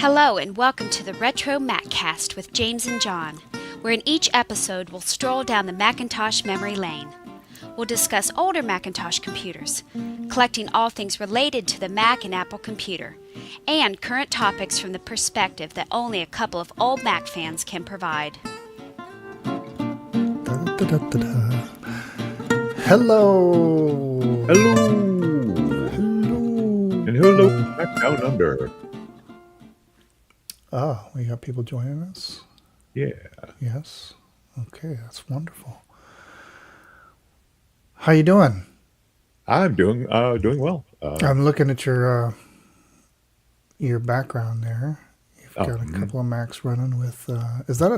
Hello and welcome to the RetroMacCast with James and John, where in each episode we'll stroll down the Macintosh memory lane. We'll discuss older Macintosh computers, collecting all things related to the Mac and Apple computer, and current topics from the perspective that only a couple of old Mac fans can provide. Da-da-da-da-da. Hello. Hello. Hello. And hello back down under. Oh, we got people joining us? Yeah. Yes. Okay, that's wonderful. How you doing? I'm doing well. I'm looking at your background there. You've got a couple of Macs running with. Is that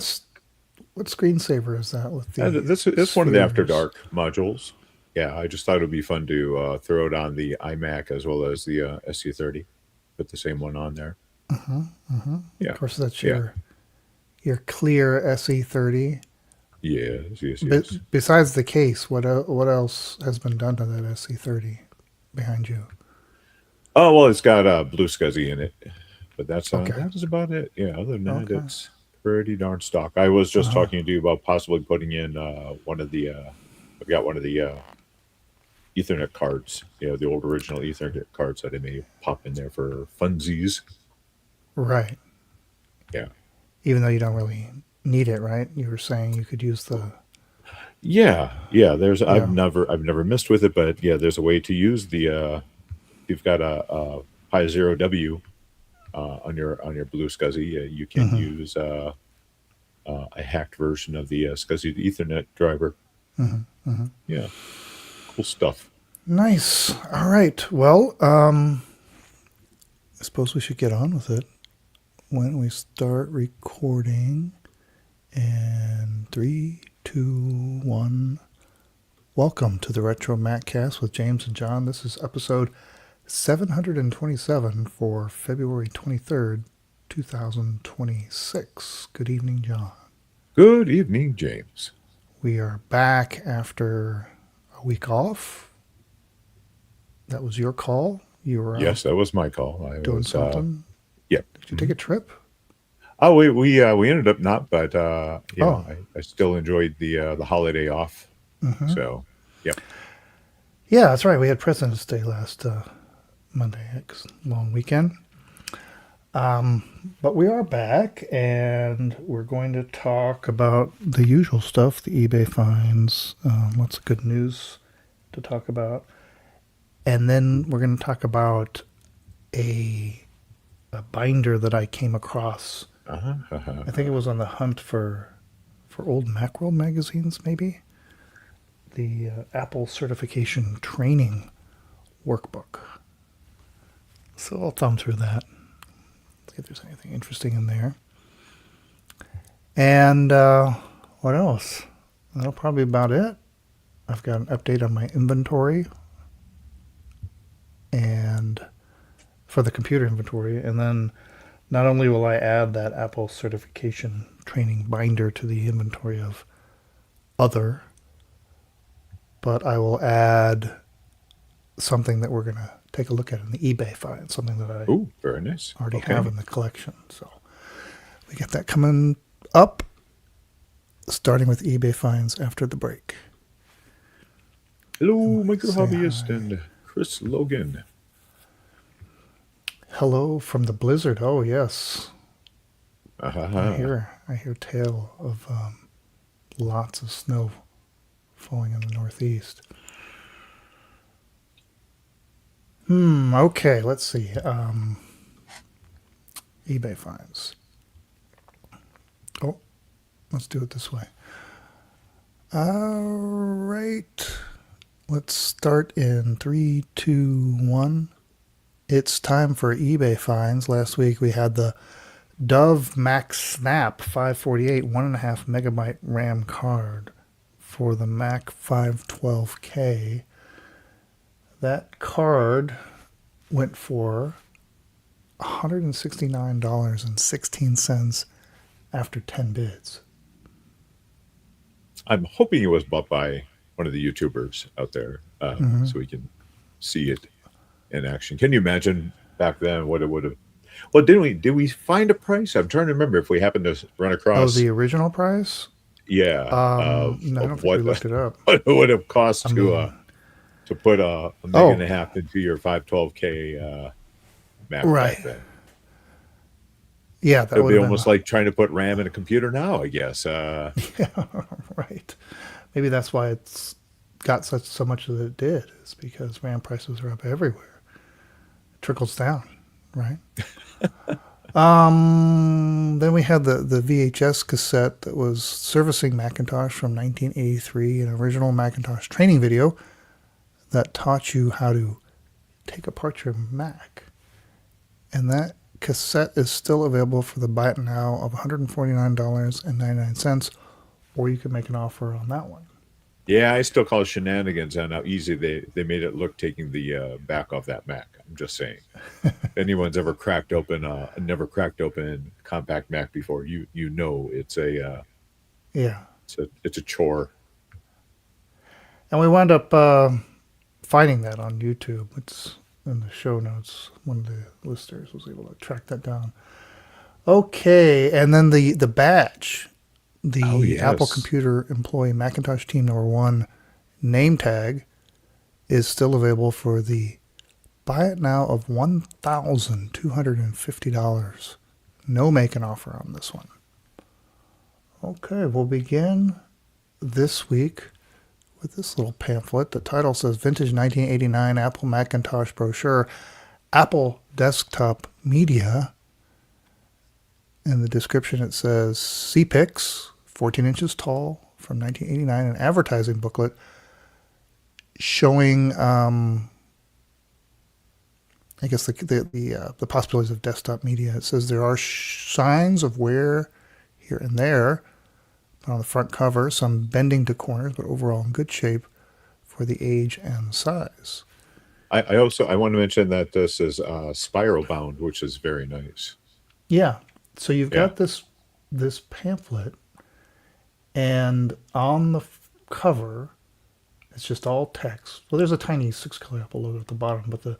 what screensaver is that with the? This is one of the After spheres? Dark modules. Yeah, I just thought it would be fun to throw it on the iMac as well as the SC30. Put the same one on there. Yeah. Of course, that's your clear SE30. Yes. Besides the case, what else has been done to that SE30 behind you? Oh well, it's got blue SCSI in it, but that's Okay. that is about it. Yeah. Other than that, Okay. it's pretty darn stock. I was just talking to you about possibly putting in one of the. I've got one of the Ethernet cards. The old original Ethernet cards that I may pop in there for funsies. Right. Yeah. Even though you don't really need it, right? You were saying you could use the. Yeah. I've never messed with it, but yeah, there's a way to use the. You've got a Pi 0W on your blue SCSI. You can use a hacked version of the SCSI Ethernet driver. Yeah, cool stuff. Nice. All right. Well, I suppose we should get on with it. When we start recording, and 3, 2, 1. Welcome to the RetroMacCast with James and John. This is episode 727 for February 23rd, 2026. Good evening, John. Good evening, James. We are back after a week off. That was your call. You were Yes, that was my call. I doing was something. Yeah. Did you take a trip? Oh, we ended up not, but I still enjoyed the holiday off. So, yep. Yeah, that's right. We had President's Day last Monday. It's a long weekend. But we are back, and we're going to talk about the usual stuff, the eBay finds, lots of good news to talk about. And then we're going to talk about a binder that I came across. I think it was on the hunt for old Macworld magazines, maybe. The Apple Certification Training Workbook. So I'll thumb through that. See if there's anything interesting in there. And what else? That'll probably be about it. I've got an update on my inventory and for the computer inventory. And then not only will I add that Apple Certification Training binder to the inventory of other, but I will add something that we're going to take a look at in the eBay find, something that I Very nice. already have in the collection. So we get that coming up, starting with eBay finds after the break. Hello, Micro Say Hobbyist hi. and Chris Logan. Hello from the blizzard. Oh yes, I hear tale of lots of snow falling in the Northeast. Okay, let's see. eBay finds. Oh, let's do it this way. All right. Let's start in 3, 2, 1. It's time for eBay finds. Last week we had the Dove Max Snap 548 1.5 megabyte RAM card for the Mac 512K. That card went for $169.16 after 10 bids. I'm hoping it was bought by one of the YouTubers out there, so we can see it in action. Can you imagine back then what it would have? Well, didn't we? Did we find a price? I'm trying to remember if we happened to run Oh, across. the original price? Yeah, No, I of don't think we what looked it up. what it would have cost I mean, to put a meg and oh, a half into your 512K Mac back right. then. Yeah, that It'd would be have been, almost like trying to put RAM in a computer now, I guess. yeah, right. Maybe that's why it's got so much that it did, is because RAM prices are up everywhere. It trickles down, right? Then we had the VHS cassette that was servicing Macintosh from 1983, an original Macintosh training video that taught you how to take apart your Mac. And that cassette is still available for the buy it now of $149.99, or you can make an offer on that one. Yeah, I still call it shenanigans on how easy they made it look taking the back off that Mac. I'm just saying. If anyone's ever cracked open never cracked open compact Mac before, you know Yeah. it's a chore. And we wound up finding that on YouTube. It's in the show notes. One of the listeners was able to track that down. Okay, and then the badge, Oh the Apple yes. Computer Employee Macintosh Team Number One name tag is still available for the buy it now of $1,250. No make an offer on this one. Okay, we'll begin this week with this little pamphlet. The title says Vintage 1989 Apple Macintosh Brochure, Apple Desktop Media. In the description it says CPIX, 14 inches tall, from 1989, an advertising booklet showing, I guess, the possibilities of desktop media. It says there are signs of wear here and there on the front cover, some bending to corners, but overall in good shape for the age and size. I also I want to mention that this is spiral bound, which is very nice. Yeah. So you've Yeah. got this pamphlet, and on the cover, it's just all text. Well, there's a tiny 6-color Apple logo at the bottom, but the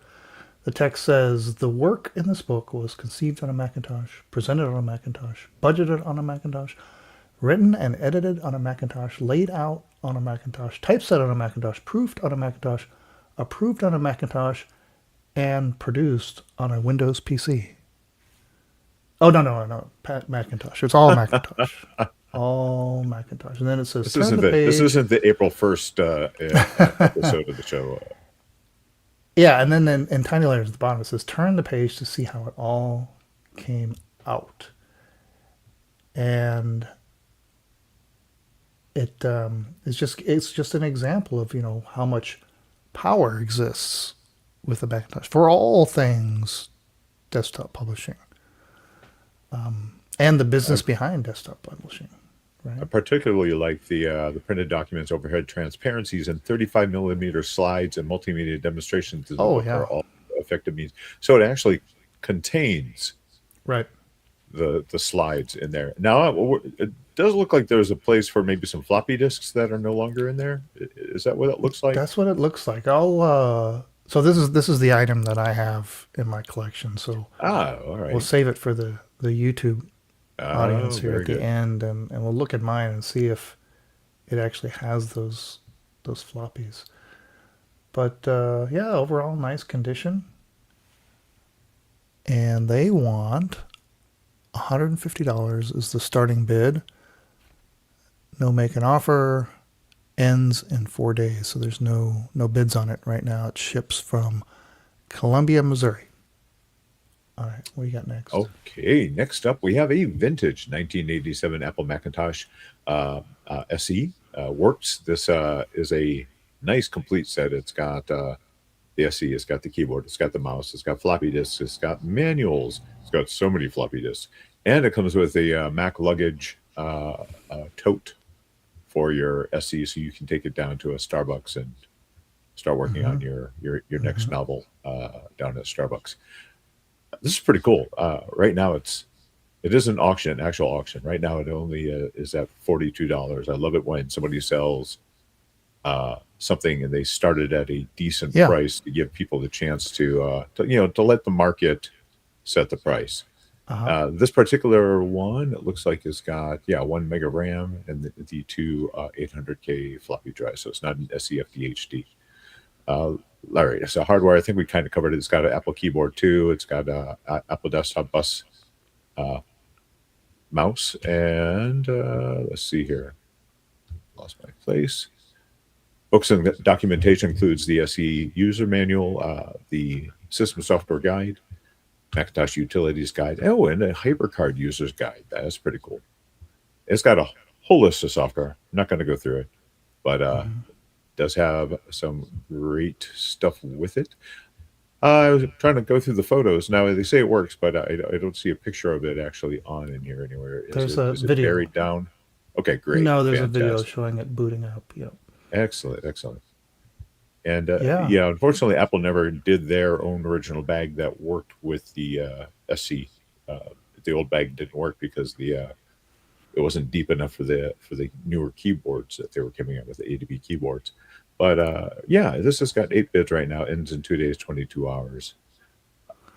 text says the work in this book was conceived on a Macintosh, presented on a Macintosh, budgeted on a Macintosh, written and edited on a Macintosh, laid out on a Macintosh, typeset on a Macintosh, proofed on a Macintosh, approved on a Macintosh, and produced on a Windows PC. Oh, no. Macintosh. It's all Macintosh. All Macintosh. And then it says, turn the This page. isn't the April 1st episode of the show. Yeah, and then in tiny letters at the bottom, it says, turn the page to see how it all came out. And it's just an example of, how much power exists with the Macintosh for all things desktop publishing. And the business behind desktop publishing, I right? particularly like the printed documents, overhead transparencies, and 35 millimeter slides and multimedia demonstrations in the Oh book are yeah, all effective means. So it actually contains right. the slides in there. Now it does look like there's a place for maybe some floppy disks that are no longer in there. Is that what it looks like? That's what it looks like. So this is the item that I have in my collection. So Ah, all we'll right. save it for the YouTube Oh, audience here very at the good. end, and we'll look at mine and see if it actually has those floppies. But yeah, overall nice condition. And they want $150 is the starting bid. No make an offer. Ends in 4 days, so there's no bids on it right now. It ships from Columbia, Missouri. All right, what do you got next? Okay, next up we have a vintage 1987 Apple Macintosh SE. Works. This is a nice complete set. It's got the SE, it's got the keyboard, it's got the mouse, it's got floppy disks, it's got manuals, it's got so many floppy disks, and it comes with a Mac luggage tote for your SE, so you can take it down to a Starbucks and start working Mm-hmm. on your next Mm-hmm. novel down at Starbucks. This is pretty cool. Right now it is an auction, actual auction. Right now it only is at $42. I love it when somebody sells something and they start it at a decent Yeah. price to give people the chance to let the market set the price. Uh-huh. This particular one, it looks like it's got 1 mega RAM and the two 800K floppy drives, so it's not an SEFD HD. All right, so hardware, I think we kind of covered it. It's got an Apple keyboard too. It's got a Apple Desktop Bus mouse, and let's see here. Lost my place. Books and documentation includes the SE user manual, the system software guide, Macintosh utilities guide, and a HyperCard user's guide. That's pretty cool. It's got a whole list of software. I'm not going to go through it, but does have some great stuff with it. I was trying to go through the photos. Now they say it works, but I don't see a picture of it actually on in here anywhere. There's a Is it video. buried down? Okay, great. No, there's Fantastic. a video showing it booting up. Yep. Excellent. And Yeah. unfortunately, Apple never did their own original bag that worked with the SC. The old bag didn't work because it wasn't deep enough for the newer keyboards that they were coming out with, the A to B keyboards. But this has got 8 bits right now. Ends in 2 days, 22 hours.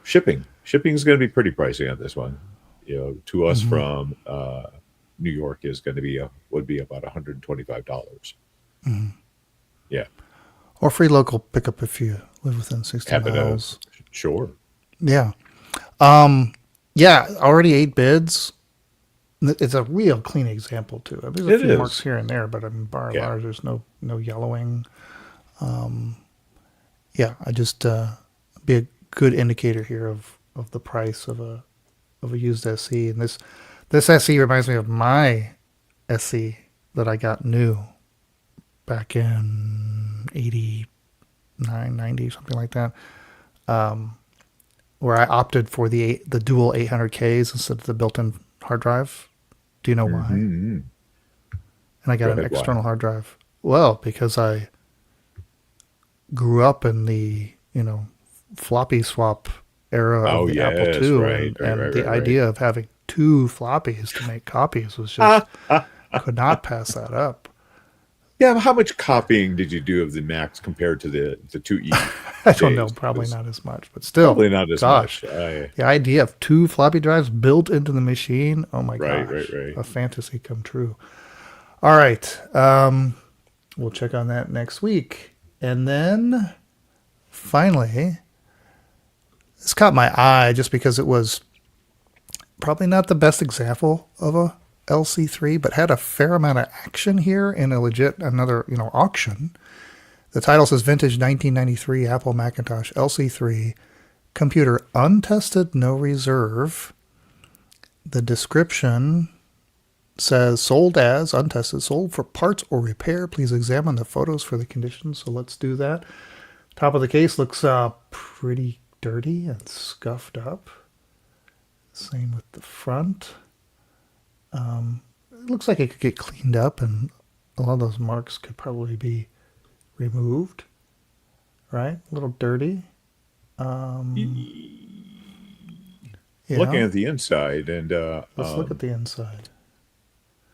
Shipping is going to be pretty pricey on this one. To us from New York is going to would be about $125. Yeah. Or free local pickup if you live within 60 miles. Sure. Yeah. Already 8 bids. It's a real clean example too. There's a few marks here and there, but I mean, by and large, there's no yellowing. I just be a good indicator here of the price of a used SE. And this SE reminds me of my SE that I got new back in 89, 90, something like that. Where I opted for the dual 800Ks instead of the built-in hard drive. Do you know why? Mm-hmm. And I got an external hard drive. Well, because I grew up in the floppy swap era of the Apple II, and the idea of having 2 floppies to make copies was just could not pass that up. Yeah, how much copying did you do of the Macs compared to the 2E? I don't know, probably not as much, but still. Probably not as much. The idea of 2 floppy drives built into the machine, oh my gosh. Right. A fantasy come true. All right. We'll check on that next week. And then, finally, this caught my eye just because it was probably not the best example of a LC3, but had a fair amount of action here in another auction. The title says Vintage 1993 Apple Macintosh LC3 Computer Untested, No Reserve. The description says sold as untested, sold for parts or repair. Please examine the photos for the condition. So let's do that. Top of the case looks pretty dirty and scuffed up. Same with the front. It looks like it could get cleaned up, and a lot of those marks could probably be removed. Right? A little dirty. Looking at the inside, and let's look at the inside.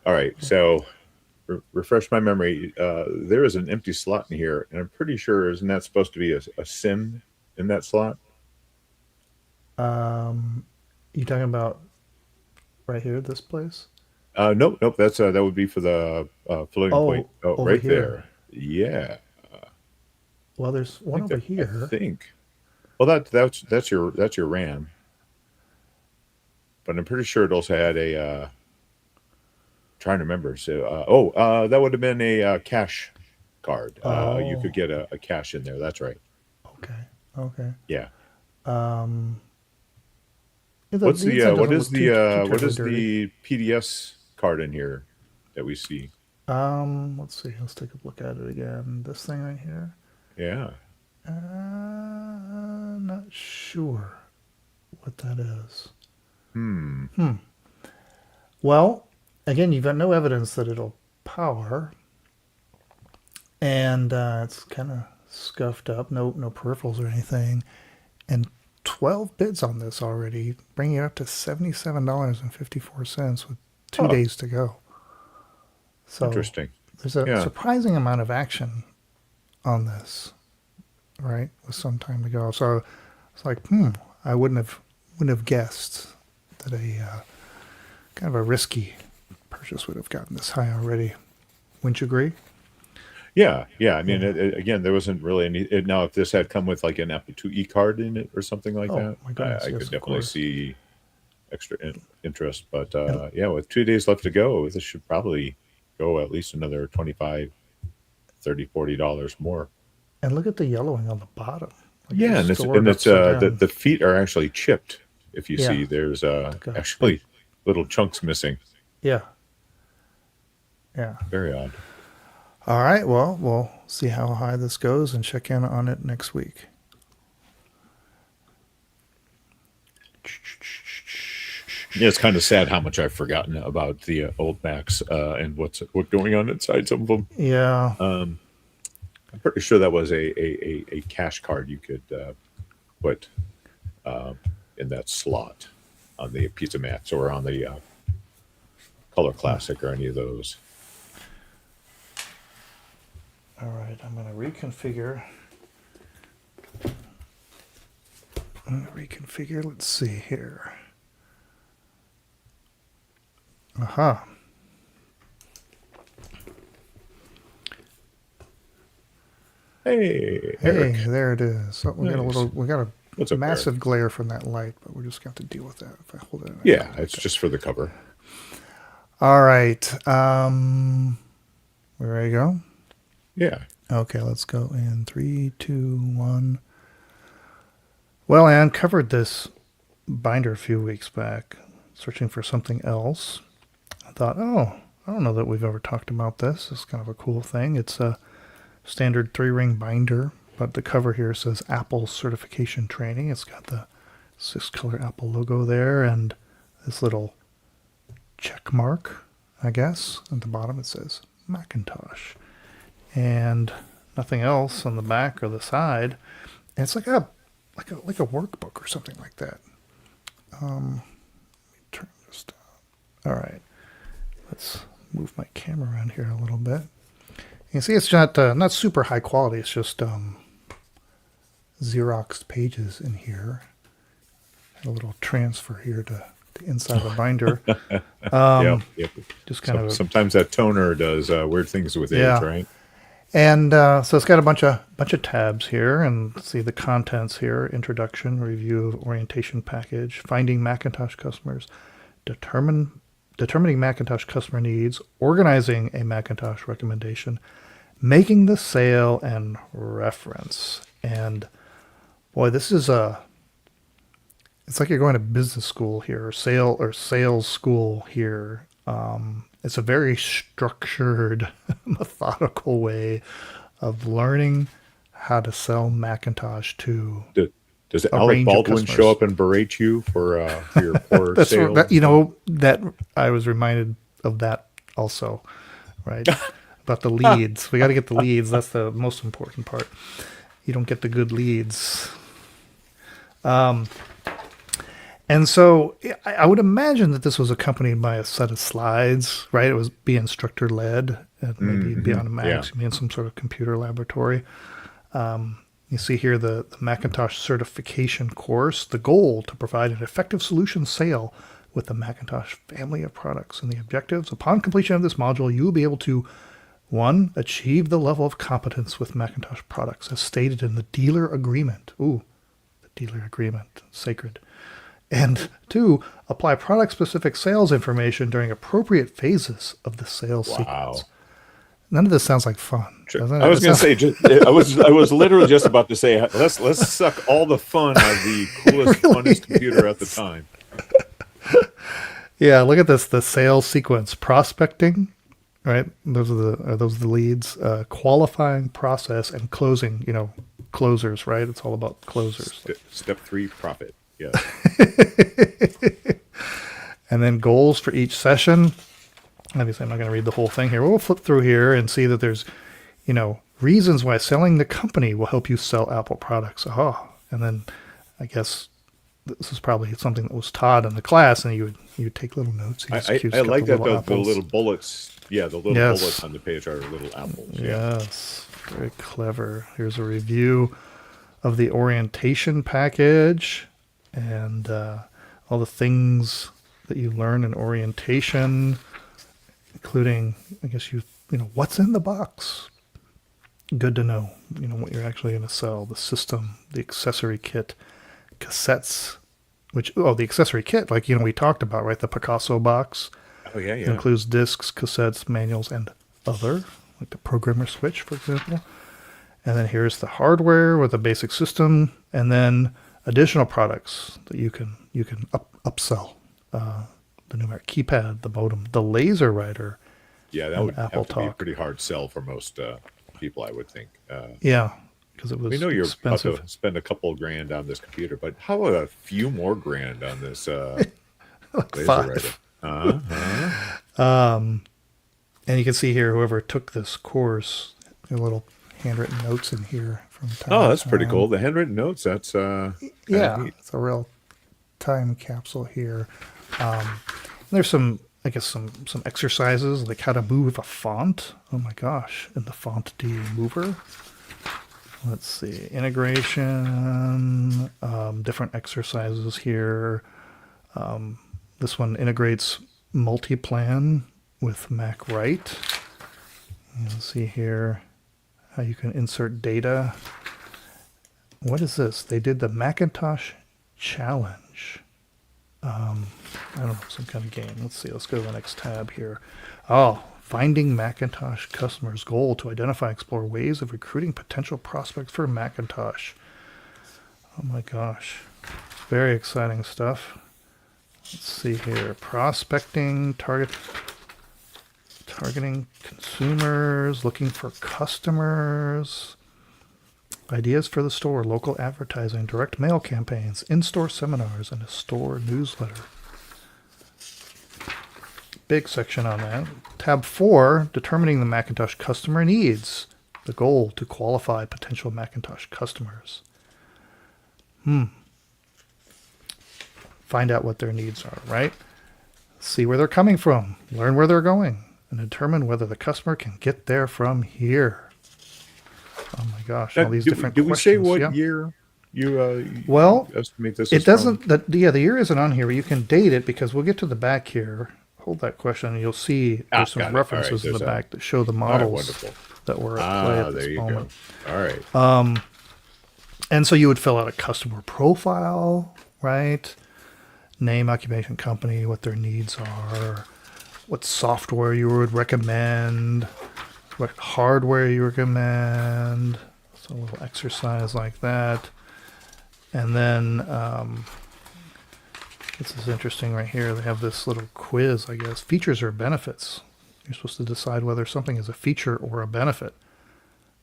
All right, so refresh my memory. There is an empty slot in here, and I'm pretty sure isn't that supposed to be a SIM in that slot? You talking about right here, this place? Nope. That's that would be for the floating point. Oh, right here. There. Yeah. Well, there's one over here. I think. Well, that's your RAM. But I'm pretty sure it also had a. Trying to remember. So, that would have been a cash card. You could get a cash in there. That's right. Okay. Yeah. What is the PDS card in here that we see? Let's see. Let's take a look at it again. This thing right here. Yeah. Not sure what that is. Well, again, you've got no evidence that it'll power, and it's kind of scuffed up. No peripherals or anything, and 12 bids on this already, bringing it up to $77.54 with 2 days to go. So interesting. There's a surprising amount of action on this, right? With some time to go. So it's like, I wouldn't have wouldn't have guessed that kind of a risky purchase would have gotten this high already. Wouldn't you agree? Yeah, yeah. I mean, again, there wasn't really any. Now, if this had come with like an Apple IIe card in it or something like Oh that, my goodness, I yes, could of definitely course. see extra interest. But And, yeah, with 2 days left to go, this should probably go at least another 25, 30, $40 more. and look at the yellowing on the bottom. Like Yeah, it's and stored it's upside the down. the feet are actually chipped. If you Yeah. see, there's Like a big, actually little chunks missing. yeah. Yeah. Very odd. All right. Well, we'll see how high this goes and check in on it next week. Yeah, it's kind of sad how much I've forgotten about the old Macs and what's going on inside some of them. Yeah. I'm pretty sure that was a cash card you could put in that slot on the Pizza Max or on the Color Classic or any of those. All right. I'm going to reconfigure. Let's see here. Aha. Hey, Hey, Eric. there it is. So we Nice. got What's a up, massive Eric? glare from that light, but we're just going to have to deal with that if I hold it. Yeah, it's just for the cover. All right. We ready to go? Yeah. Okay, let's go in 3, 2, 1. Well, I uncovered this binder a few weeks back, searching for something else. I thought, I don't know that we've ever talked about this. It's kind of a cool thing. It's a standard 3-ring binder, but the cover here says Apple Certification Training. It's got the 6-color Apple logo there and this little check mark, I guess. At the bottom it says Macintosh. And nothing else on the back or the side. And it's like a workbook or something like that. Let me turn this down. All right. Let's move my camera around here a little bit. You can see it's not super high quality. It's just Xerox pages in here. A little transfer here to the inside of the binder. Yep. Just kind of Sometimes that toner does weird things with age, right? And so it's got a bunch of tabs here, and see the contents here: introduction, review of orientation package, finding Macintosh customers, determining Macintosh customer needs, organizing a Macintosh recommendation, making the sale, and reference. And boy, this is it's like you're going to business school here, or sales school here. It's a very structured, methodical way of learning how to sell Macintosh to Does a Alec range of Baldwin customers. show up and berate you for your poor That's sales? that I was reminded of that also, right? About the leads. We got to get the leads. That's the most important part. You don't get the good leads. And so I would imagine that this was accompanied by a set of slides, right? It was be instructor led, and maybe be on a Mac, be in some sort of computer laboratory. You see here the Macintosh certification course, the goal to provide an effective solution sale with the Macintosh family of products, and the objectives. Upon completion of this module, you will be able to 1. Achieve the level of competence with Macintosh products as stated in the dealer agreement. Ooh, the dealer agreement, sacred. And 2, apply product-specific sales information during appropriate phases of the sales sequence. None of this sounds like fun. Doesn't it? I was going to say, I was literally just about to say, let's suck all the fun out of the coolest, funnest computer at the time. Yeah, look at this. The sales sequence: prospecting, right? Those are the leads. Qualifying, process, and closing. Closers, right? It's all about closers. Step 3, profit. Yeah. And then goals for each session. Obviously, I'm not going to read the whole thing here. We'll flip through here and see that there's, reasons why selling the company will help you sell Apple products. And then I guess this is probably something that was taught in the class, and you would take little notes. I like that the little bullets. Yeah, the little bullets on the page are little apples. Yeah. Yes, very clever. Here's a review of the orientation package, and all the things that you learn in orientation, including, I guess what's in the box. Good to know, what you're actually going to sell, the system, the accessory kit, cassettes, the accessory kit, like, we talked about, right? The Picasso box. Oh, yeah, It yeah. includes discs, cassettes, manuals, and other, like the programmer switch, for example. And then here's the hardware with a basic system, and then additional products that you can upsell. The numeric keypad, the modem, the laser writer. Yeah, that and would Apple have to be a Talk. pretty hard sell for most people, I would think. Yeah, because it was We know you're expensive. about to spend a couple of grand on this computer, but how about a few more grand on this Like laser 5. writer? Uh-huh. And you can see here, whoever took this course, there are little handwritten notes in here from time Oh, to that's pretty time. cool. The handwritten notes, that's Yeah, neat. it's a real time capsule here. There's some exercises, like how to move a font. Oh my gosh, in the Font D mover. Let's see, integration, different exercises here. This one integrates multi-plan with Mac Write. You'll see here how you can insert data. What is this? They did the Macintosh Challenge. I don't know, some kind of game. Let's see. Let's go to the next tab here. Oh, finding Macintosh customers. Goal to identify and explore ways of recruiting potential prospects for Macintosh. Oh my gosh. Very exciting stuff. Let's see here. Prospecting, targeting consumers, looking for customers. Ideas for the store, local advertising, direct mail campaigns, in-store seminars, and a store newsletter. Big section on that. Tab 4, determining the Macintosh customer needs. The goal to qualify potential Macintosh customers. Find out what their needs are, right? See where they're coming from, learn where they're going, and determine whether the customer can get there from here. Oh my gosh, all these different did questions. we say what Yeah. year you Well, estimate this it is from? doesn't. The year isn't on here, but you can date it because we'll get to the back here. Hold that question, and you'll see there's some got it. All right, references in the there's back that show the All right, models wonderful. that were at play at There this you moment. go. All right. And so you would fill out a customer profile, right? Name, occupation, company, what their needs are, what software you would recommend, what hardware you recommend. So a little exercise like that. And then this is interesting right here. They have this little quiz, I guess. Features or benefits. You're supposed to decide whether something is a feature or a benefit.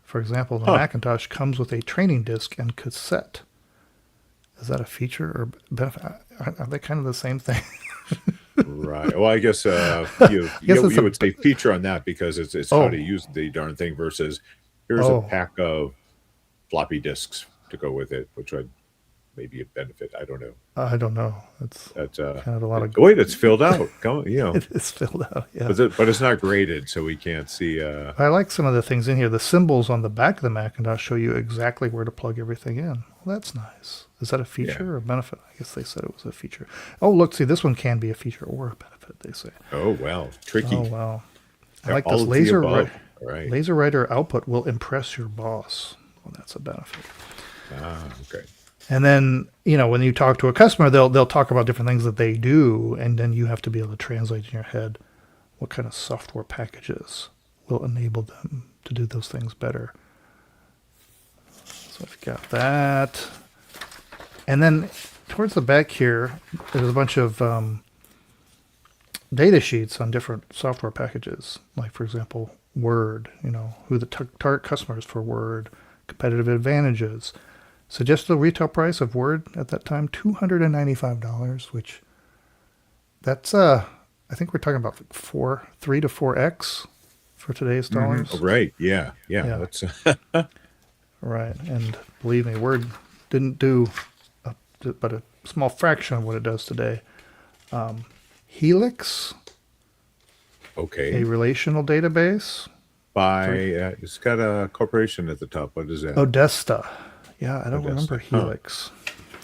For example, the Macintosh comes with a training disc and cassette. Is that a feature or benefit? Are they kind of the same thing? Right. Well, I guess you it's would say feature on that because it's how to use the darn thing versus here's a pack of floppy disks to go with it, which would maybe a benefit. I don't know. I don't know. That's kind of a lot of. Wait, it's filled out. It's filled out. Yeah. But it's not graded, so we can't see. I like some of the things in here. The symbols on the back of the Macintosh show you exactly where to plug everything in. Well, that's nice. Is that a feature or a benefit? I guess they said it was a feature. Oh, look, see, this one can be a feature or a benefit, they say. Oh, wow. Tricky. Oh, wow. I like All this of the laser above. All right. laser writer output will impress your boss. Well, that's a benefit. Okay. And then, when you talk to a customer, they'll talk about different things that they do, and then you have to be able to translate in your head what kind of software packages will enable them to do those things better. So I've got that. And then towards the back here, there's a bunch of data sheets on different software packages. Like, for example, Word, who the target customers for Word, competitive advantages. Suggested retail price of Word at that time, $295, which that's, I think we're talking about 3 to 4x for today's dollars. Mm-hmm. Right. Yeah. That's Right. And believe me, Word didn't do but a small fraction of what it does today. Helix, okay. a relational database. It's got a corporation at the top. What is that? Odesta. Yeah, I don't Odesta. remember Helix.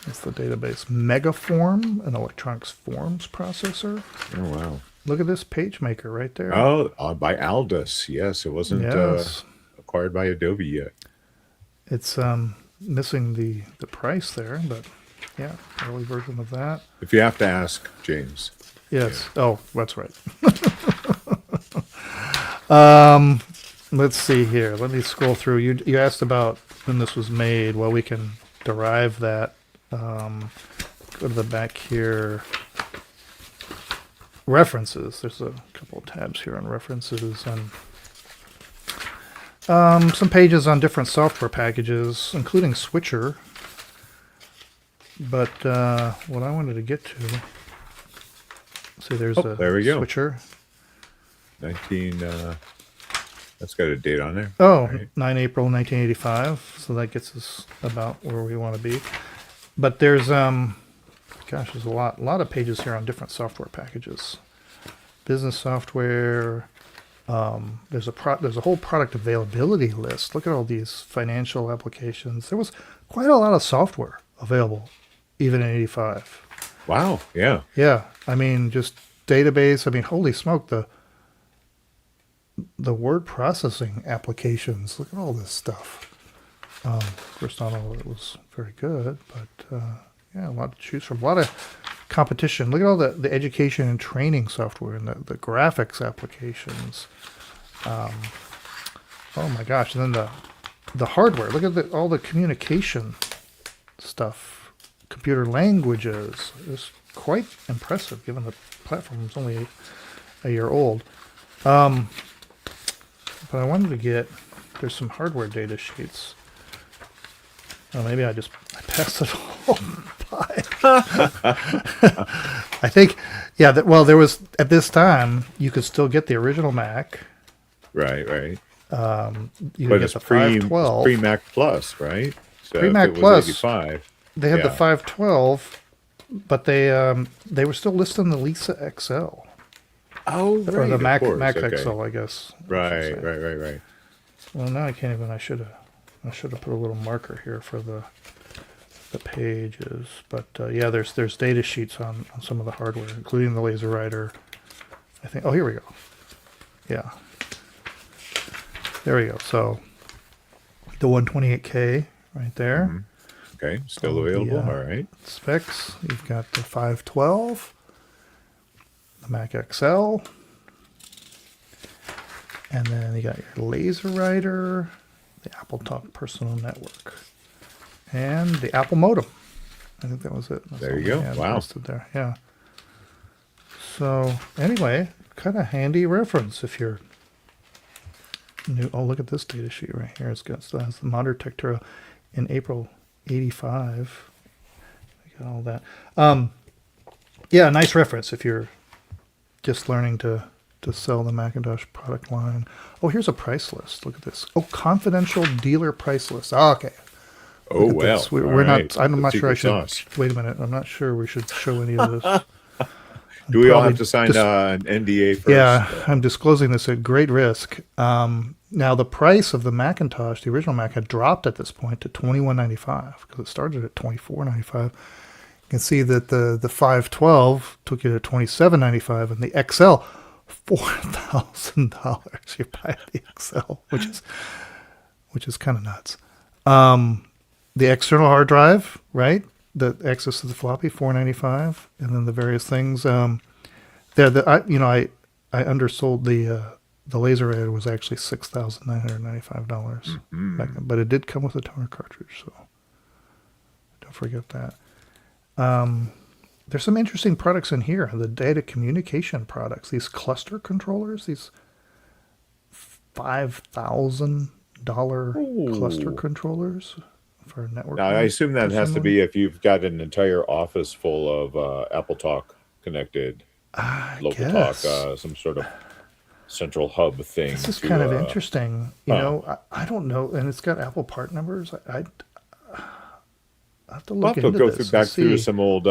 That's the database. Megaform, an electronics forms processor. Oh, wow. Look at this PageMaker right there. Oh, by Aldus. Yes, it wasn't Yes. acquired by Adobe yet. It's missing the price there, but yeah, early version of that. If you have to ask, James. Yes. Oh, that's right. Let's see here. Let me scroll through. You asked about when this was made. Well, we can derive that. Go to the back here. References. There's a couple of tabs here on references and some pages on different software packages, including Switcher. But what I wanted to get to. See, there's there we go. Switcher. 19. That's got a date on there. Oh, right. 9 April 1985. So that gets us about where we want to be. But there's there's a lot of pages here on different software packages. Business software. There's a whole product availability list. Look at all these financial applications. There was quite a lot of software available, even in '85. Wow. Yeah. Yeah, I mean, just database. I mean, holy smoke, the word processing applications. Look at all this stuff. Of course, not all of it was very good, but yeah, a lot to choose from. A lot of competition. Look at all the education and training software and the graphics applications. Oh my gosh! And then the hardware. Look at all the communication stuff. Computer languages. It's quite impressive, given the platform is only a year old. But I wanted to get. There's some hardware data sheets. Oh, maybe I passed it all by. I think, yeah. Well, there was at this time you could still get the original Mac. Right. You But could it's get the 512. pre Mac Plus, right? So Pre Mac if it was Plus. 85. They had the Yeah. 512, but they were still listing the Lisa XL Oh, or the of Mac course, Mac okay. XL, I guess. I should say. Right. Well, now I can't even. I should have put a little marker here for the pages. But yeah, there's data sheets on some of the hardware, including the laser writer. I think. Oh, here we go. Yeah. There we go. So the 128K right there. Mm-hmm. Okay, still Oh, available. yeah. All right. Specs. You've got the 512, the Mac XL, and then you got your laser writer, the Apple Talk Personal Network, and the Apple modem. I think that was it. That's There all you they go. had Wow. listed there. Yeah. So anyway, kind of handy reference if you're new. Oh, look at this data sheet right here. Still has the modern Tectura in April 85. I got all that. Yeah, nice reference if you're just learning to sell the Macintosh product line. Oh, here's a price list. Look at this. Oh, confidential dealer price list. Oh, okay. Oh, Look at well. this. We're All not. right. I'm The not sure I secret should. sauce. Wait a minute. I'm not sure we should show any of this. Do we all Probably have to sign an NDA first? Yeah, I'm disclosing this at great risk. Now, the price of the Macintosh, the original Mac, had dropped at this point to $21.95 because it started at $24.95. You can see that the 512 took you to $27.95, and the XL, $4,000. You're buying the XL, which is kind of nuts. The external hard drive, right? The access to the floppy, $495, and then the various things. I undersold the laser writer was actually $6,995 back then, but it did come with a toner cartridge, so don't forget that. There's some interesting products in here. The data communication products, these cluster controllers, these $5,000 cluster Ooh. controllers for networking. Now, I assume that has to personally. be if you've got an entire office full of Apple Talk connected, local guess. Talk, some sort of central hub thing. This is to, kind of interesting. You huh. know, I don't know, and it's got Apple part numbers. I have to We'll look have to into go this through, and back through see. some old,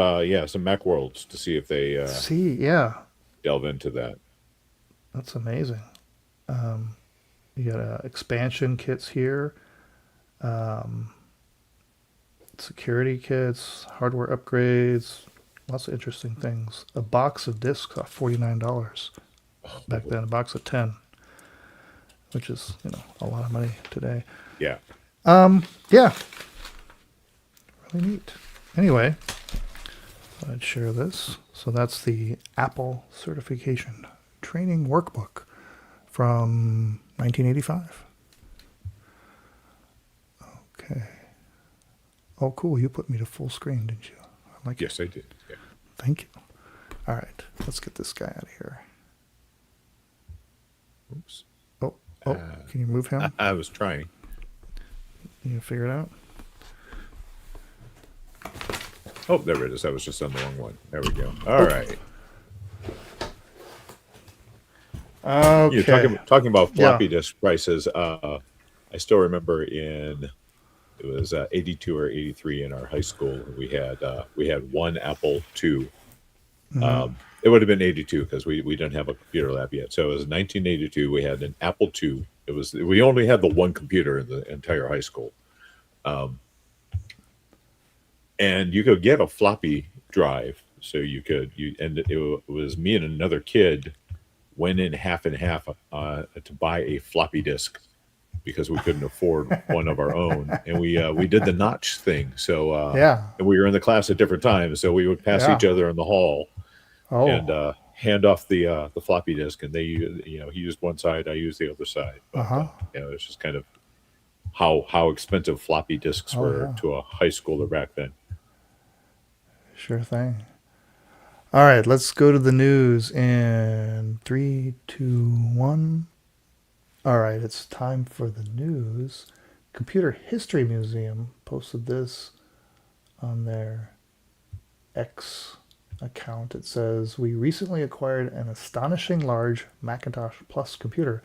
some Mac Worlds to see if they See, yeah, delve into that. that's amazing. You got expansion kits here. security kits, hardware upgrades, lots of interesting things. A box of discs cost $49 back then. A box of 10, which is a lot of money today. Yeah. Yeah, really neat. Anyway, I'd share this. So that's the Apple Certification Training Workbook from 1985. Okay. Oh, cool. You put me to full screen, didn't you? I like Yes, I did. Yeah. Thank you. All right. Let's get this guy out of here. Oops. Oh, can you move him? I was trying. You figure it out? Oh, there it is. I was just on the wrong one. There we go. All right. Okay. Talking about floppy disk prices. I still remember it was 82 or 83 in our high school. We had one Apple II. It would have been 82 because we didn't have a computer lab yet. So it was 1982. We had an Apple II. We only had the one computer in the entire high school. And you could get a floppy drive. So it was me and another kid went in half and half to buy a floppy disk because we couldn't afford one of our own, and we did the notch thing. So and we were in the class at different times, so we would pass each other in the hall and hand off the floppy disk, and he used one side, I used the other side. But, it's just kind of how expensive floppy disks were to a high schooler back then. Sure thing. All right, let's go to the news in 3, 2, 1. All right, it's time for the news. Computer History Museum posted this on their X account. It says, we recently acquired an astonishing large Macintosh Plus computer.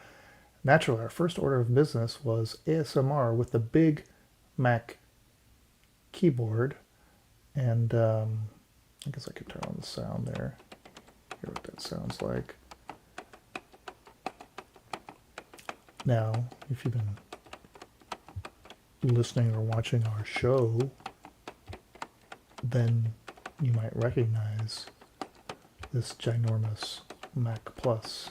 Naturally, our first order of business was ASMR with the big Mac keyboard. And I guess I could turn on the sound there. Hear what that sounds like. Now, if you've been listening or watching our show, then you might recognize this ginormous Mac Plus.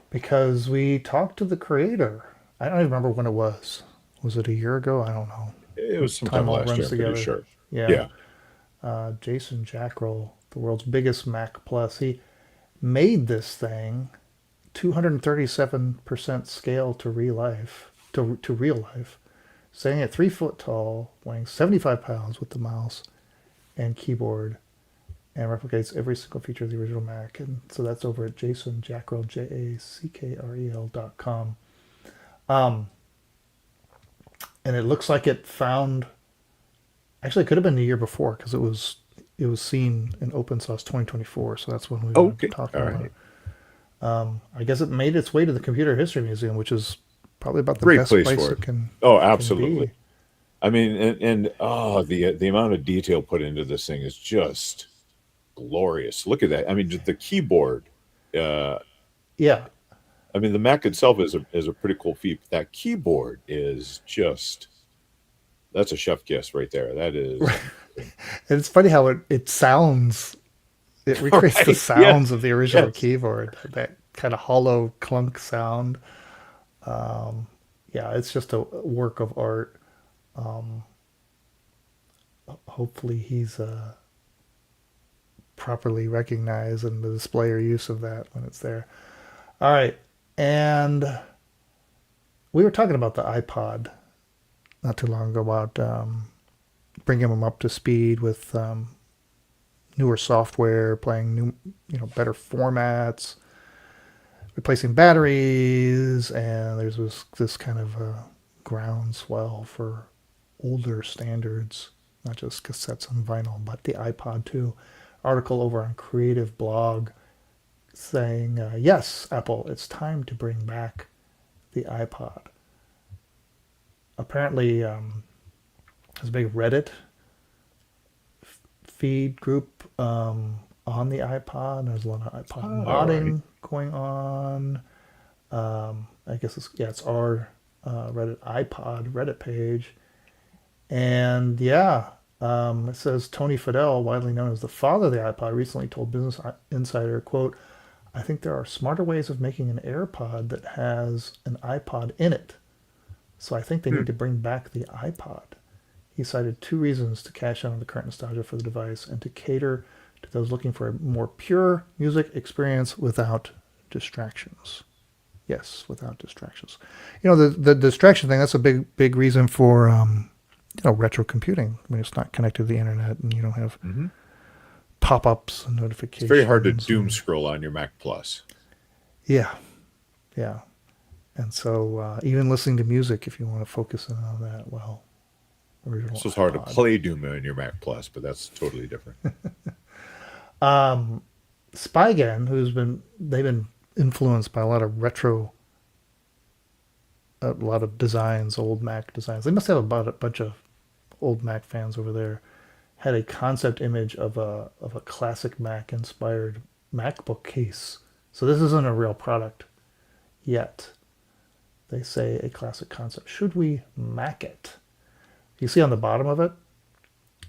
Because we talked to the creator. I don't even remember when it was. Was it a year ago? I don't know. It was sometime last year, I'm pretty sure. Yeah. Jason Jackrell, the world's biggest Mac Plus, he made this thing 237% scale to real life, standing at 3 foot tall, weighing 75 pounds with the mouse and keyboard, and replicates every single feature of the original Mac. And so that's over at Jason Jackrell, JACKREL.com. And it looks like it found, actually it could have been the year before because it was seen in Open Source 2024. So that's when we were talking about it. I guess it made its way to the Computer History Museum, which is probably about the best place it can. Oh, absolutely. Can be. I mean, and the amount of detail put into this thing is just glorious. Look at that. I mean, just the keyboard. Yeah. I mean, the Mac itself is a pretty cool feat. But that keyboard is that's a chef kiss right there. That is. And it's funny how it sounds. It recreates the sounds of the original keyboard. That kind of hollow clunk sound. It's just a work of art. Hopefully he's properly recognized in the display or use of that when it's there. All right. And we were talking about the iPod not too long ago about bringing them up to speed with newer software, playing new, better formats, replacing batteries, and there's this kind of groundswell for older standards, not just cassettes and vinyl, but the iPod too. Article over on Creative Blog saying, yes, Apple, it's time to bring back the iPod. Apparently, there's a big Reddit feed group on the iPod. There's a lot of iPod modding going on. I guess it's our Reddit iPod Reddit page. And yeah, it says Tony Fadell, widely known as the father of the iPod, recently told Business Insider, quote, I think there are smarter ways of making an AirPod that has an iPod in it. So I think they need to bring back the iPod. He cited two reasons to cash in on the current nostalgia for the device and to cater to those looking for a more pure music experience without distractions. Yes, without distractions. You know, the distraction thing, that's a big reason for, retro computing. When it's not connected to the internet and you don't have pop-ups and It's notifications. very hard to doom scroll on your Mac Plus. Yeah, yeah. And so even listening to music, if you want to focus in on that, well, original So it's hard to iPod. play Doom on your Mac Plus, but that's totally different. Spygen, they've been influenced by a lot of designs, old Mac designs. They must have about a bunch of old Mac fans over there. Had a concept image of a classic Mac inspired MacBook case. So this isn't a real product yet. They say a classic concept. Should we Mac it? You see on the bottom of it,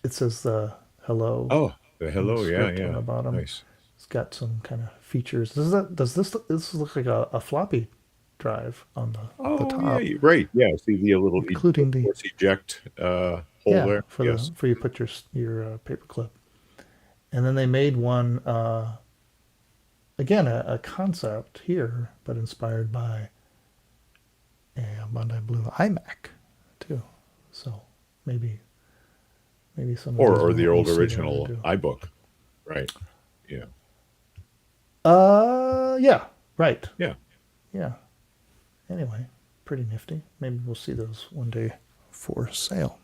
it says the hello. Oh, the hello, yeah, script on the bottom. nice. It's got some kind of features. Does this look like a floppy drive on the Oh, top? yeah, right. Yeah, see the little Including the force eject hole there. for Yes. for you put your paper clip. And then they made one again a concept here, but inspired by a Bandai Blue iMac too. So maybe some of these Or the we'll old see what they original do. iBook, right? Yeah, Yeah, right. yeah. Yeah. Anyway, pretty nifty. Maybe we'll see those one day for sale.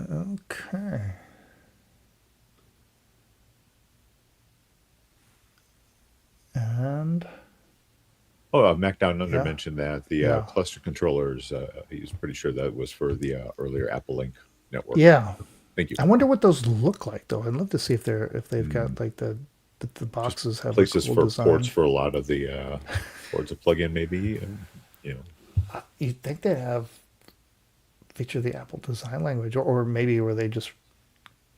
Okay. And Oh, Mac Down Under Yeah. mentioned that the Yeah. cluster controllers. He's pretty sure that was for the earlier Apple Link network. yeah, Thank you. I wonder what those look like though. I'd love to see if they've got like the boxes have Places a cool for design. ports for a lot of the ports to plug in, maybe. And, you know, You'd think they have feature the Apple design language, or maybe where they just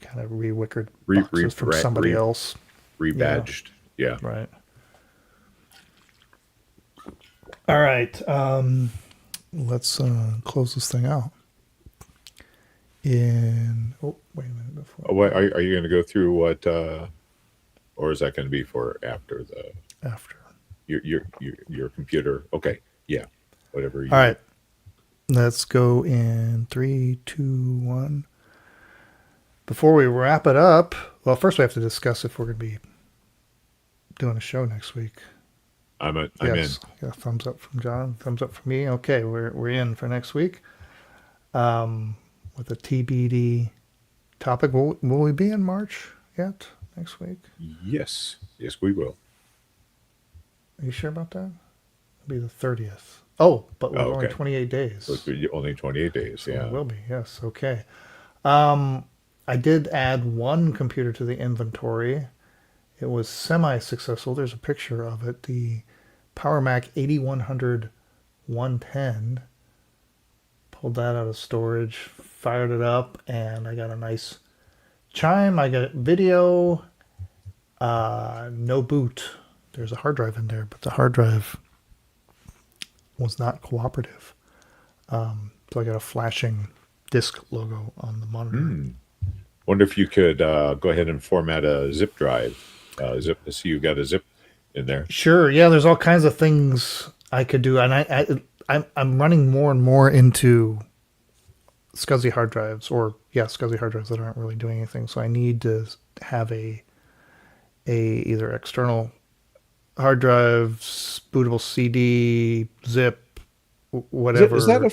kind of re-wickered boxes from somebody else. rebadged. Yeah. Right. All right. Let's close this thing out. Wait a minute before. Oh, wait, are you going to go through what, or is that going to be for after After. your computer? Okay, yeah, whatever. All right. Let's go in 3, 2, 1. Before we wrap it up, well, first we have to discuss if we're going to be doing a show next week. I'm in. Got a thumbs up from John, thumbs up from me. Okay, we're in for next week. With a TBD topic. Will we be in March yet next week? Yes, we will. Are you sure about that? It'll be the 30th. Oh, but we're only okay. 28 days. So it's only 28 days. So Yeah, it will be. Yes. Okay. I did add one computer to the inventory. It was semi-successful. There's a picture of it. The PowerMac 8100 110. Pulled that out of storage, fired it up, and I got a nice chime. I got video, no boot. There's a hard drive in there, but the hard drive was not cooperative. So I got a flashing disk logo on the monitor. Wonder if you could go ahead and format a zip drive. So you got a zip in there. Sure. Yeah, there's all kinds of things I could do, and I'm running more and more into SCSI hard drives, SCSI hard drives that aren't really doing anything. So I need to have a either external hard drive, bootable CD, zip, whatever. Is that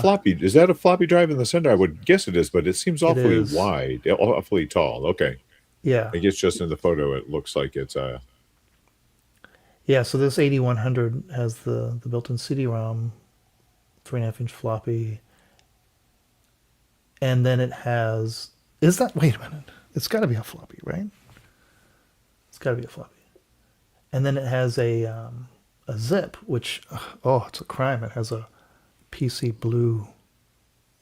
floppy? Is that a floppy drive in the center? I would guess it is, but it seems awfully wide, awfully tall. Okay. Yeah. I guess just in the photo, it looks like it's Yeah, so this 8100 has the built-in CD-ROM, 3.5-inch floppy, and then it has. Wait a minute. It's got to be a floppy, right? It's got to be a floppy. And then it has a zip, which it's a crime. It has a PC blue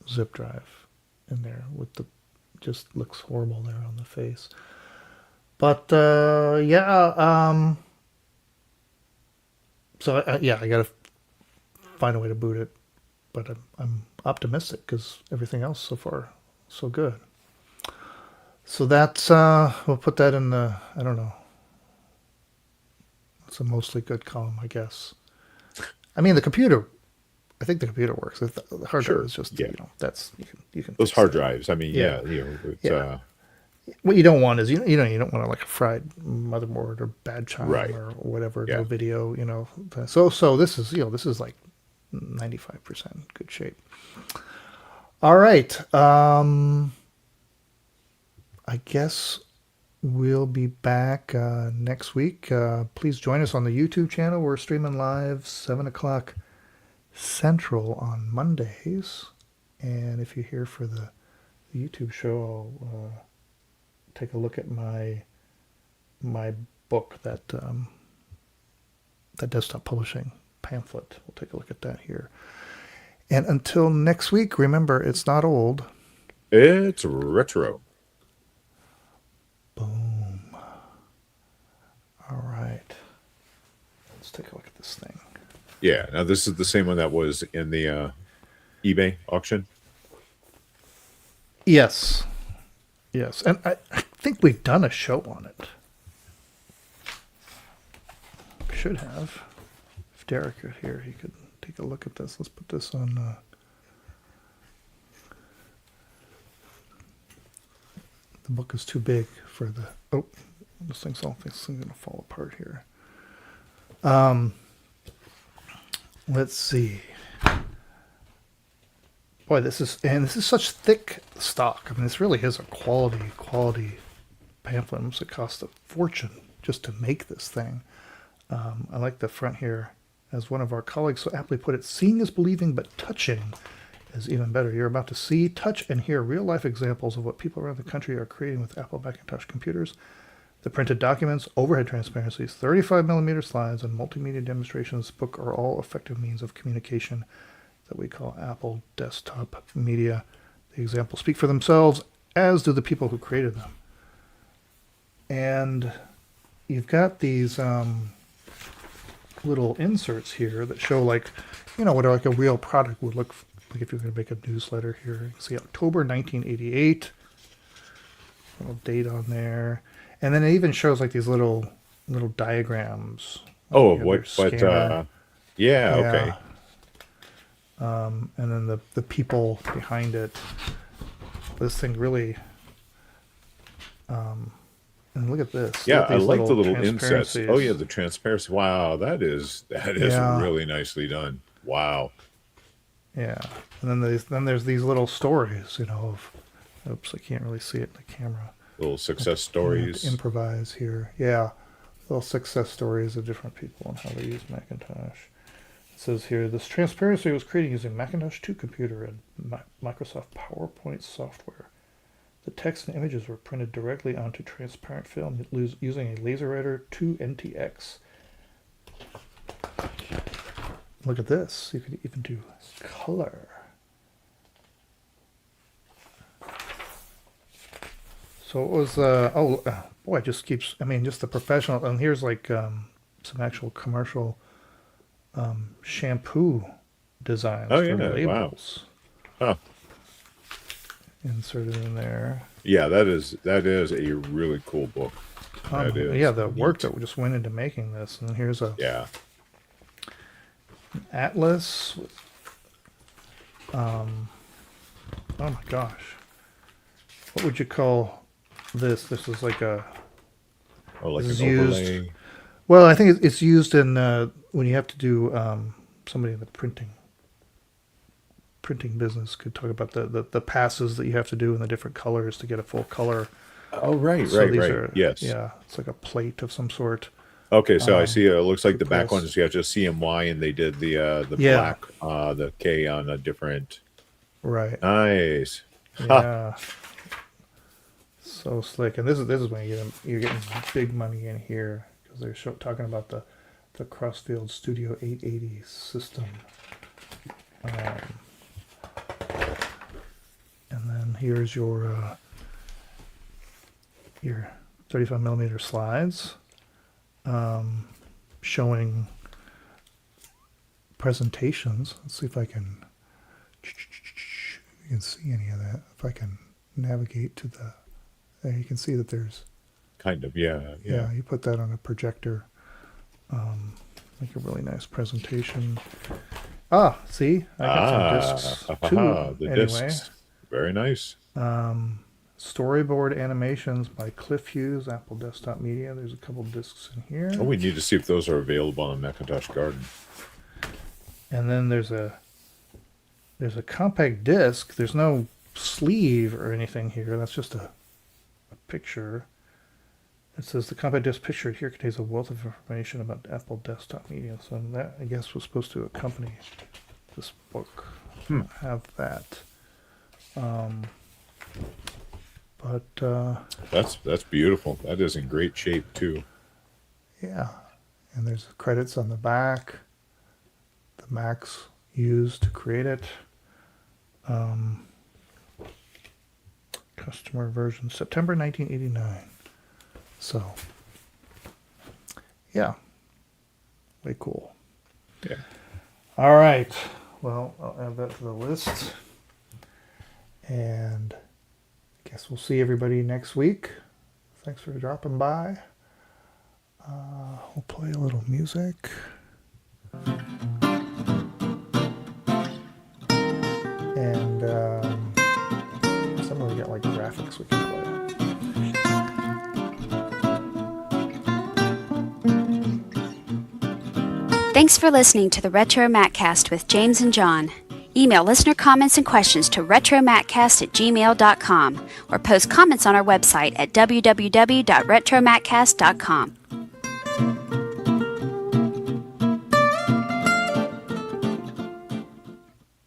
zip drive in there with the, just looks horrible there on the face. But so I gotta find a way to boot it, but I'm optimistic because everything else so far so good. So that's we'll put that in the, I don't know, it's a mostly good column, I guess. I mean, the computer, I think the computer works. The hard drive is just, that's, you can Those fix hard that. drives. I mean, Yeah. it's, What you don't want is, you don't want like a fried motherboard or bad chime Right. or whatever, Yeah. no video, So this is, this is like 95% good shape. All right. I guess we'll be back next week. Please join us on the YouTube channel. We're streaming live 7 o'clock Central on Mondays. And if you're here for the YouTube show, I'll take a look at my book, that desktop publishing pamphlet. We'll take a look at that here. And until next week, remember, it's not old. It's retro. Boom. All right. Let's take a look at this thing. Yeah. Now this is the same one that was in the eBay auction. Yes. Yes. And I think we've done a show on it. Should have. If Derek were here, he could take a look at this. Let's put this on. The book is too big for the. Oh, this thing's going to fall apart here. Let's see. Boy, this is such thick stock. I mean, this really is a quality pamphlet. Almost it cost a fortune just to make this thing. I like the front here, as one of our colleagues so aptly put it, seeing is believing, but touching is even better. You're about to see, touch, and hear real-life examples of what people around the country are creating with Apple Macintosh computers. The printed documents, overhead transparencies, 35mm slides, and multimedia demonstrations book are all effective means of communication that we call Apple Desktop Media. The examples speak for themselves, as do the people who created them. And you've got these little inserts here that show what like a real product would look like if you're going to make a newsletter here. You can see October 1988, little date on there, and then it even shows like these little diagrams. Oh, You have what? your scanner. Yeah. Okay. And then the people behind it. This thing really. And look at this. Yeah, Look at I these like the little insets. transparencies. Oh yeah, the transparency. Wow, that is Yeah. really nicely done. Wow. Yeah, and then there's these little stories, of. Oops, I can't really see it in the camera. Little success I'm gonna have stories. to improvise here. Yeah, little success stories of different people and how they use Macintosh. It says here, this transparency was created using Macintosh 2 computer and Microsoft PowerPoint software. The text and images were printed directly onto transparent film using a LaserWriter 2 NTX. Look at this. You could even do color. So it was, boy, it just keeps, just the professional, and here's like some actual commercial shampoo designs Oh, for yeah, labels. Wow. Huh. Inserted in there. Yeah, that is a really cool book. That is. Yeah, the work that just went into making this. And here's an atlas. Oh my gosh. What would you call this? This is like a... Oh, like an overlay. Well, I think it's used in when you have to do somebody in the printing business could talk about the passes that you have to do in the different colors to get a full color. Oh, right. Yes. Yeah, it's like a plate of some sort. Okay, so I see. It looks like the back press. one is you have just CMY, and they did the black, the K on a different. Right. Nice. Yeah. So slick, and this is when you're getting big money in here because they're talking about the Crossfield Studio 880 system. And then here's your 35 millimeter slides showing presentations. Let's see if I can you can see any of that. If I can navigate to the there, you can see that there's kind of, yeah. You put that on a projector, make a really nice presentation. See, I got some discs too. The anyway, discs, very nice. Storyboard animations by Cliff Hughes, Apple Desktop Media. There's a couple discs in here. Oh, we need to see if those are available on Macintosh Garden. And then there's a compact disc. There's no sleeve or anything here. That's just a picture. It says the compact disc pictured here contains a wealth of information about Apple Desktop Media. So that, I guess, was supposed to accompany this book. Have that. But that's beautiful. That is in great shape too. Yeah, and there's credits on the back. The Macs used to create it. Customer version, September 1989. So, yeah, way cool. Yeah. All right. Well, I'll add that to the list. And I guess we'll see everybody next week. Thanks for dropping by. We'll play a little music. And somewhere we got like graphics we can play. Thanks for listening to the RetroMacCast with James and John. Email listener comments and questions to retromaccast@gmail.com or post comments on our website at www.retromaccast.com.